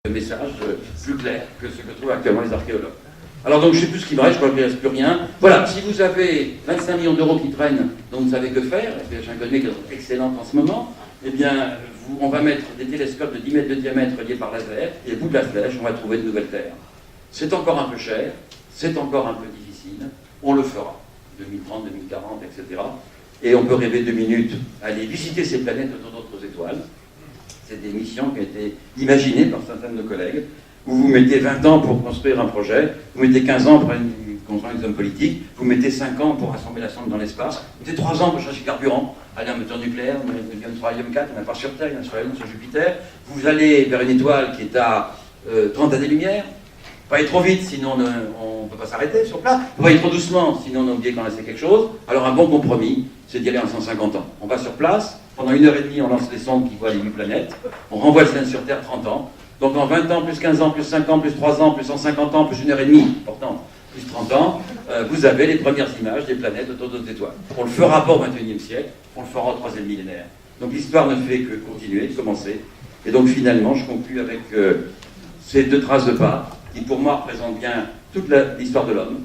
message plus clair que ce que trouvent actuellement les archéologues. Alors donc je ne sais plus ce qui me reste, je crois qu'il ne reste plus rien. Voilà, si vous avez 25 millions d'euros qui traînent, dont vous ne savez que faire, et j'ai un collègue qui est excellent en ce moment, eh bien, on va mettre des télescopes de 10 mètres de diamètre reliés par laser, et au bout de la flèche, on va trouver de nouvelles terres. C'est encore un peu cher, c'est encore un peu difficile, on le fera, 2030, 2040, etc. Et on peut rêver 2 minutes à aller visiter ces planètes autour d'autres étoiles. C'est des missions qui ont été imaginées par certains de nos collègues, où vous mettez 20 ans pour construire un projet, vous mettez 15 ans pour construire des hommes politiques, vous mettez 5 ans pour assembler la sonde dans l'espace, vous mettez 3 ans pour chercher carburant, aller à un moteur nucléaire, Ion 3, Ion 4, il n'y en a pas sur Terre, il y en a sur la Lune, sur Jupiter, vous allez vers une étoile qui est à 30 années-lumière, pas aller trop vite, sinon on ne peut pas s'arrêter sur place, vous aller trop doucement, sinon on a oublié qu'on a fait quelque chose, alors un bon compromis, c'est d'y aller en 150 ans. On va sur place, pendant 1h30 on lance les sondes qui voient les 8 planètes, on renvoie le scène sur Terre 30 ans, donc en 20 ans, plus 15 ans, plus 5 ans, plus 3 ans, plus 150 ans, plus 1h30, important, plus 30 ans, vous avez les premières images des planètes autour d'autres étoiles. On ne le fera pas au XXIe siècle, on le fera au 3e millénaire. Donc l'histoire ne fait que continuer, commencer. Et donc finalement, je conclue avec ces 2 traces de pas, qui pour moi représentent bien toute l'histoire de l'homme.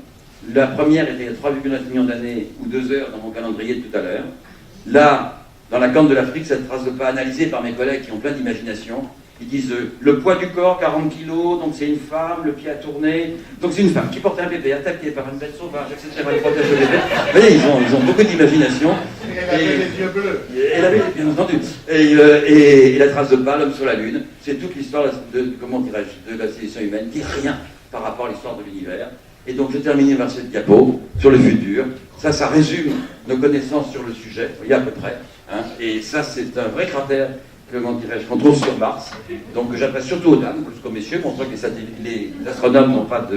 La première était il y a 3,9 millions d'années, ou 2 heures dans mon calendrier de tout à l'heure. Là, dans la corne de l'Afrique, cette trace de pas analysée par mes collègues qui ont plein d'imagination, ils disent le poids du corps, 40 kilos, donc c'est une femme, le pied a tourné. Donc c'est une femme qui porte un bébé attaqué par une bête sauvage, etc. Elle protège le bébé. Vous voyez, ils ont beaucoup d'imagination. Et elle avait les yeux bleus. Elle avait, bien entendu. Et la trace de pas, l'homme sur la Lune, c'est toute l'histoire de, comment dirais-je, de la civilisation humaine, qui est rien par rapport à l'histoire de l'univers. Et donc je termine par cette diapo sur le futur. Ça résume nos connaissances sur le sujet, il y a à peu près. Hein. Et ça, c'est un vrai cratère, comment dirais-je, qu'on trouve sur Mars. Donc j'adresse surtout aux dames, plus qu'aux messieurs, montrant que les astronomes n'ont pas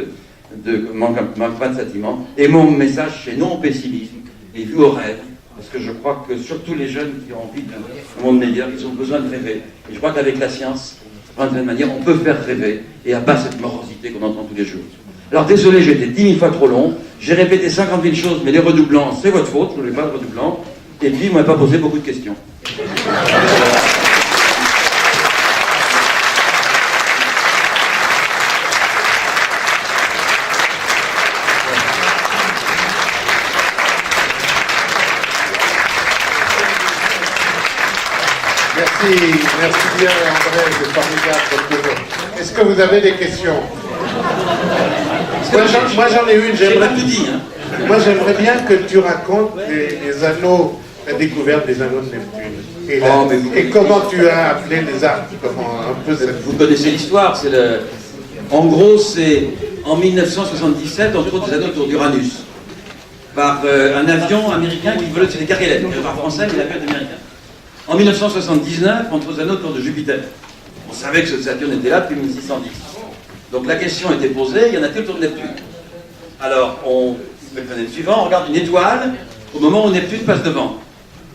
manquent pas de sentiment. Et mon message, c'est non au pessimisme et vu au rêve. Parce que je crois que surtout les jeunes qui ont envie d'un monde meilleur, ils ont besoin de rêver. Et je crois qu'avec la science, d'une certaine manière, on peut faire rêver et abattre cette morosité qu'on entend tous les jours. Alors désolé, j'ai été 10 000 fois trop long. J'ai répété 50 000 choses, mais les redoublants, c'est votre faute, je ne voulais pas de redoublants. Et puis, vous ne m'avez pas posé beaucoup de questions. Merci bien André, c'est formidable. Est-ce que vous avez des questions? Moi j'en ai une, j'aimerais tout dire. Hein. Moi j'aimerais bien que tu racontes les anneaux, la découverte des anneaux de Neptune. Et comment tu as appelé les arcs, Vous connaissez l'histoire, en gros c'est en 1977, on trouve des anneaux autour d'Uranus par un avion américain qui volait sur des cargaisons, par français mais l'avion est américain. En 1979, on trouve un autre autour de Jupiter. On savait que Saturne était là depuis 1610. Donc la question était posée, il y en a-t-il autour de Neptune? Alors, on fait le phénomène suivant, on regarde une étoile au moment où Neptune passe devant.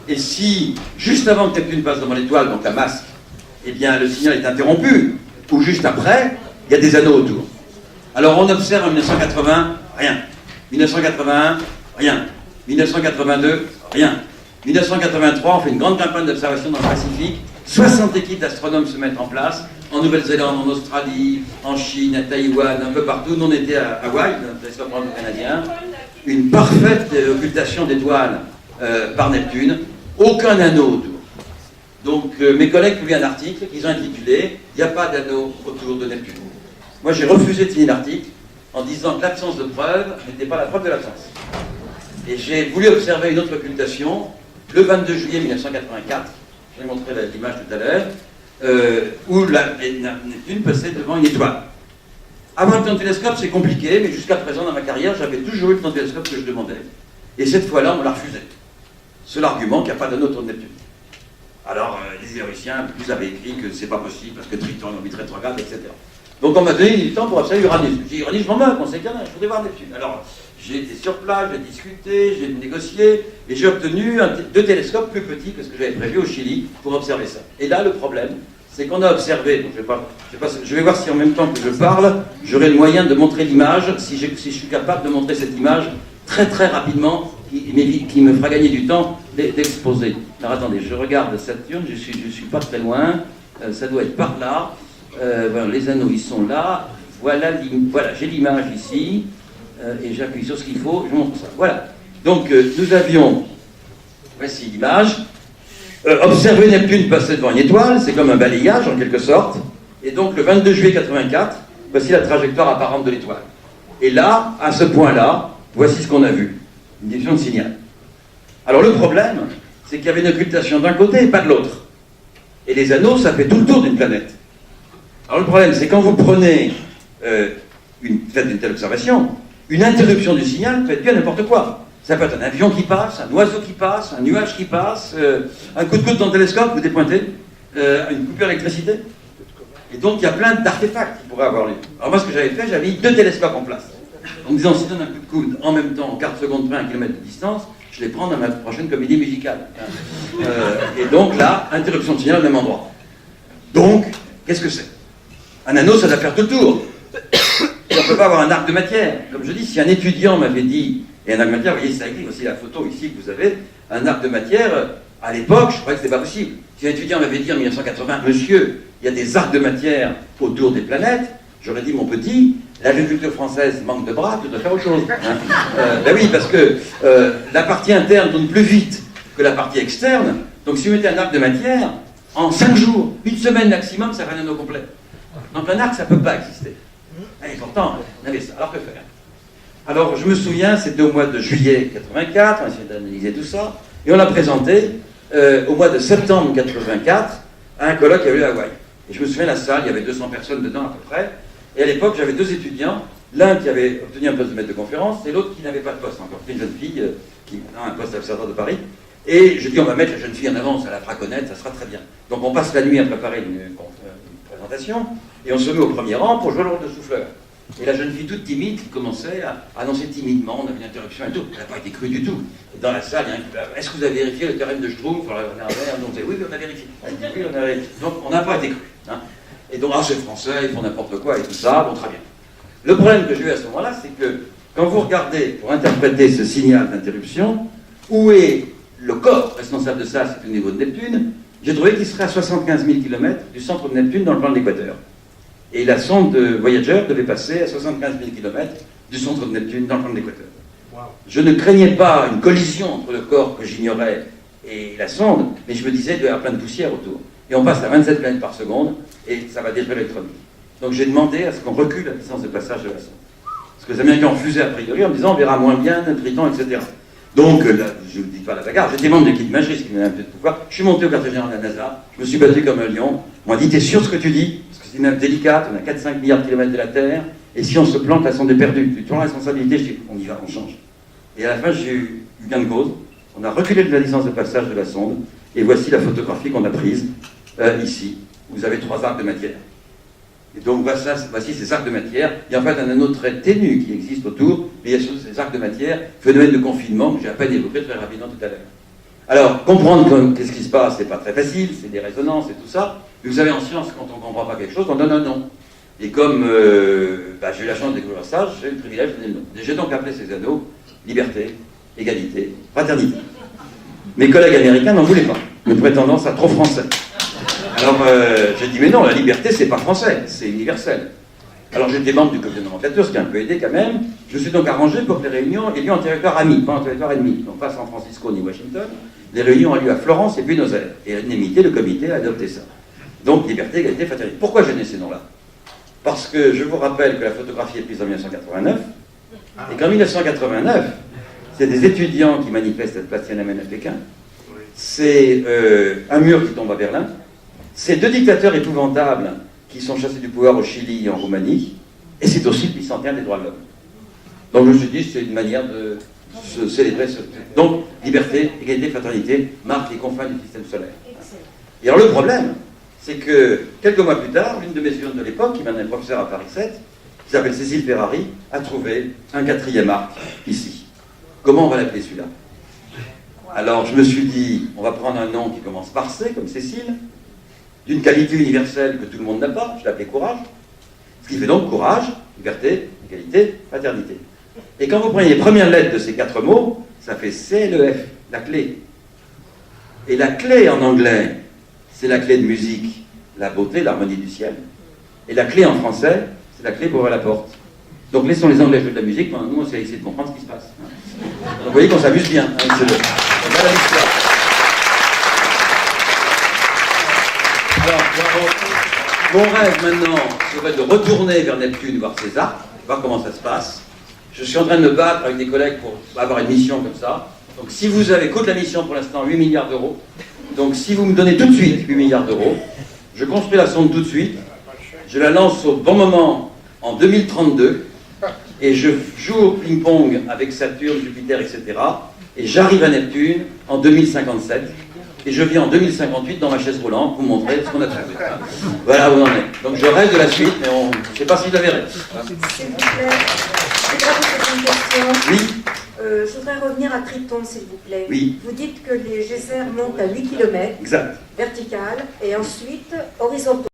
Et si, juste avant que Neptune passe devant l'étoile, donc la masque, eh bien le signal est interrompu, ou juste après, il y a des anneaux autour. Alors on observe en 1980, rien. 1981, rien. 1982, rien. 1983, on fait une grande campagne d'observation dans le Pacifique. 60 équipes d'astronomes se mettent en place, en Nouvelle-Zélande, en Australie, en Chine, à Taïwan, un peu partout. Nous, on était à Hawaï, dans le télescope canadien. Une parfaite occultation d'étoiles par Neptune. Aucun anneau autour. Donc, mes collègues publient un article qu'ils ont intitulé « Il n'y a pas d'anneau autour de Neptune ». Moi, j'ai refusé de signer l'article en disant que l'absence de preuve n'était pas la preuve de l'absence. Et j'ai voulu observer une autre occultation le 22 juillet 1984, je vais montrer l'image tout à l'heure, où Neptune passait devant une étoile. Avoir un télescope, c'est compliqué, mais jusqu'à présent, dans ma carrière, j'avais toujours eu le télescope que je demandais. Et cette fois-là, on me l'a refusé. C'est l'argument qu'il n'y a pas d'anneau autour de Neptune. Alors, les théoriciens plus avaient écrit que c'est pas possible, parce que Triton est en orbite rétrograde, etc. Donc on m'a donné du temps pour observer Uranus. J'ai dit, Uranus, je m'en moque, on sait qu'il y en a, je voudrais voir Neptune. Alors, j'ai été sur place, j'ai discuté, j'ai négocié, et j'ai obtenu 2 télescopes plus petits que ce que j'avais prévu au Chili pour observer ça. Et là, le problème, c'est qu'on a observé, donc je vais voir si en même temps que je parle, j'aurai le moyen de montrer l'image, si je suis capable de montrer cette image très très rapidement, qui me fera gagner du temps d'exposer. Alors attendez, je regarde Saturne, je suis pas très loin, ça doit être par là. Voilà, les anneaux, ils sont là. Voilà, j'ai l'image ici. Et j'appuie sur ce qu'il faut, je montre ça. Voilà. Donc, nous avions, voici l'image. Observer Neptune passer devant une étoile, c'est comme un balayage en quelque sorte. Et donc, le 22 juillet 84, voici la trajectoire apparente de l'étoile. Et là, à ce point-là, voici ce qu'on a vu. Une diffusion de signal. Alors, le problème, c'est qu'il y avait une occultation d'un côté et pas de l'autre. Et les anneaux, ça fait tout le tour d'une planète. Alors, le problème, c'est quand vous prenez, faites une telle observation, une interruption du signal peut être bien n'importe quoi. Ça peut être un avion qui passe, un oiseau qui passe, un nuage qui passe, un coup de coude dans le télescope, vous dépointez, une coupure d'électricité. Et donc, il y a plein d'artefacts qui pourraient avoir lieu. Alors moi, ce que j'avais fait, j'avais mis 2 télescopes en place. En me disant, si je donne un coup de coude en même temps, en 4 secondes près, 1 kilomètre de distance, je les prends dans ma prochaine comédie musicale. Et donc là, interruption de signal au même endroit. Donc, qu'est-ce que c'est? Un anneau, ça doit faire tout le tour. Et on ne peut pas avoir un arc de matière. Comme je dis, si un étudiant m'avait dit, et un arc de matière, vous voyez, ça écrit aussi la photo ici que vous avez, un arc de matière, à l'époque, je croyais que ce n'était pas possible. Si un étudiant m'avait dit en 1980, monsieur, il y a des arcs de matière autour des planètes, j'aurais dit, mon petit, l'agriculture française manque de bras, tu dois faire autre chose. Ben oui, parce que la partie interne tourne plus vite que la partie externe. Donc si vous mettez un arc de matière, en 5 jours, 1 semaine maximum, ça fait un anneau complet. Donc un arc, ça ne peut pas exister. Et pourtant, on avait ça. Alors que faire? Alors je me souviens, c'était au mois de juillet 84, on a essayé d'analyser tout ça, et on l'a présenté au mois de septembre 84 à un colloque qui avait eu à Hawaï. Et je me souviens, la salle, il y avait 200 personnes dedans à peu près. Et à l'époque, j'avais 2 étudiants, l'un qui avait obtenu un poste de maître de conférence et l'autre qui n'avait pas de poste encore. C'était une jeune fille qui a un poste d'observateur de Paris. Et je dis, on va mettre la jeune fille en avant, ça la fera connaître, ça sera très bien. Donc on passe la nuit à préparer une présentation et on se met au premier rang pour jouer le rôle de souffleur. Et la jeune fille toute timide qui commençait à annoncer timidement, on avait une interruption et tout. Elle n'a pas été crue du tout. Et dans la salle, il y a un qui dit, est-ce que vous avez vérifié le théorème de Schtroumpf? On disait, oui, on a vérifié. Elle dit, oui, on a vérifié. Donc on n'a pas été cru. Hein. Et donc, c'est français, ils font n'importe quoi et tout ça, bon, très bien. Le problème que j'ai eu à ce moment-là, c'est que quand vous regardez, pour interpréter ce signal d'interruption, où est le corps responsable de ça, c'est au niveau de Neptune, j'ai trouvé qu'il serait à 75 000 km du centre de Neptune dans le plan de l'équateur. Et la sonde Voyager devait passer à 75 000 km du centre de Neptune dans le plan de l'équateur. Wow. Je ne craignais pas une collision entre le corps que j'ignorais et la sonde, mais je me disais qu'il y avait plein de poussière autour. Et on passe à 27 planètes par seconde, et ça va détruire l'électronique. Donc j'ai demandé à ce qu'on recule la distance de passage de la sonde. Parce que les Américains ont refusé a priori en me disant on verra moins bien, Triton, etc. Donc là, je ne vous dis pas la bagarre, j'étais membre de l'équipe d'imagerie, ce qui m'a un peu de pouvoir. Je suis monté au quartier général de la NASA, je me suis battu comme un lion. On m'a dit t'es sûr de ce que tu dis? Parce que c'est une œuvre délicate, on a 4-5 milliards de kilomètres de la Terre, et si on se plante, la sonde est perdue. Tu prends la responsabilité, je dis on y va, on change. Et à la fin, j'ai eu gain de cause. On a reculé de la distance de passage de la sonde, et voici la photographie qu'on a prise ici. Vous avez 3 arcs de matière. Et donc voici ces arcs de matière. Il y a en fait un anneau très ténu qui existe autour, mais il y a sur ces arcs de matière, phénomène de confinement que j'ai à peine évoqué très rapidement tout à l'heure. Alors, comprendre qu'est-ce qui se passe, c'est pas très facile, c'est des résonances et tout ça. Mais vous savez, en science, quand on ne comprend pas quelque chose, on donne un nom. Et comme j'ai eu la chance de découvrir ça, j'ai eu le privilège de donner le nom. J'ai donc appelé ces anneaux liberté, égalité, fraternité. Mes collègues américains n'en voulaient pas, me prétendant ça trop français. Alors j'ai dit, mais non, la liberté, c'est pas français, c'est universel. Alors j'étais membre du comité de nomenclature, ce qui a un peu aidé quand même. Je me suis donc arrangé pour que les réunions aient lieu en territoire ami, pas en territoire ennemi. Donc pas San Francisco ni Washington. Les réunions ont lieu à Florence et Buenos Aires. Et à l'unanimité, le comité a adopté ça. Donc liberté, égalité, fraternité. Pourquoi j'ai donné ces noms-là? Parce que je vous rappelle que la photographie est prise en 1989, et qu'en 1989, c'est des étudiants qui manifestent à place Tiananmen à Pékin. C'est un mur qui tombe à Berlin. C'est 2 dictateurs épouvantables qui sont chassés du pouvoir au Chili et en Roumanie, et c'est aussi le bicentenaire des droits de l'homme. Donc je me suis dit, c'est une manière de se célébrer ce truc. Donc, liberté, égalité, fraternité marquent les confins du système solaire. Excellent. Et alors le problème, c'est que quelques mois plus tard, l'une de mes étudiantes de l'époque, qui maintenant est professeure à Paris 7, qui s'appelle Cécile Ferrari, a trouvé un 4e arc ici. Comment on va l'appeler celui-là? Alors je me suis dit, on va prendre un nom qui commence par C, comme Cécile, d'une qualité universelle que tout le monde n'a pas, je l'appelais courage, ce qui fait donc courage, liberté, égalité, fraternité. Et quand vous prenez les premières lettres de ces 4 mots, ça fait CLEF, la clé. Et la clé en anglais, c'est la clé de musique, la beauté, l'harmonie du ciel. Et la clé en français, c'est la clé pour ouvrir la porte. Donc laissons les Anglais jouer de la musique, pendant que nous on essaie de comprendre ce qui se passe. Donc vous voyez qu'on s'amuse bien. Hein, voilà l'histoire. Alors, mon rêve maintenant serait de retourner vers Neptune, voir ces arcs, voir comment ça se passe. Je suis en train de me battre avec des collègues pour avoir une mission comme ça. Donc si vous avez, coûte la mission pour l'instant 8 milliards d'euros. Donc si vous me donnez tout de suite 8 milliards d'euros, je construis la sonde tout de suite, je la lance au bon moment en 2032, et je joue au ping-pong avec Saturne, Jupiter, etc. Et j'arrive à Neptune en 2057. Et je viens en 2058 dans ma chaise roulante pour vous montrer ce qu'on a trouvé. Voilà où on en est. Donc je rêve de la suite, mais je ne sais pas si je la verrai. S'il vous plaît, je voudrais vous poser une question. Oui. Je voudrais revenir à Triton, s'il vous plaît. Oui. Vous dites que les geysers montent à 8 km, Exact. vertical, et ensuite horizontaux.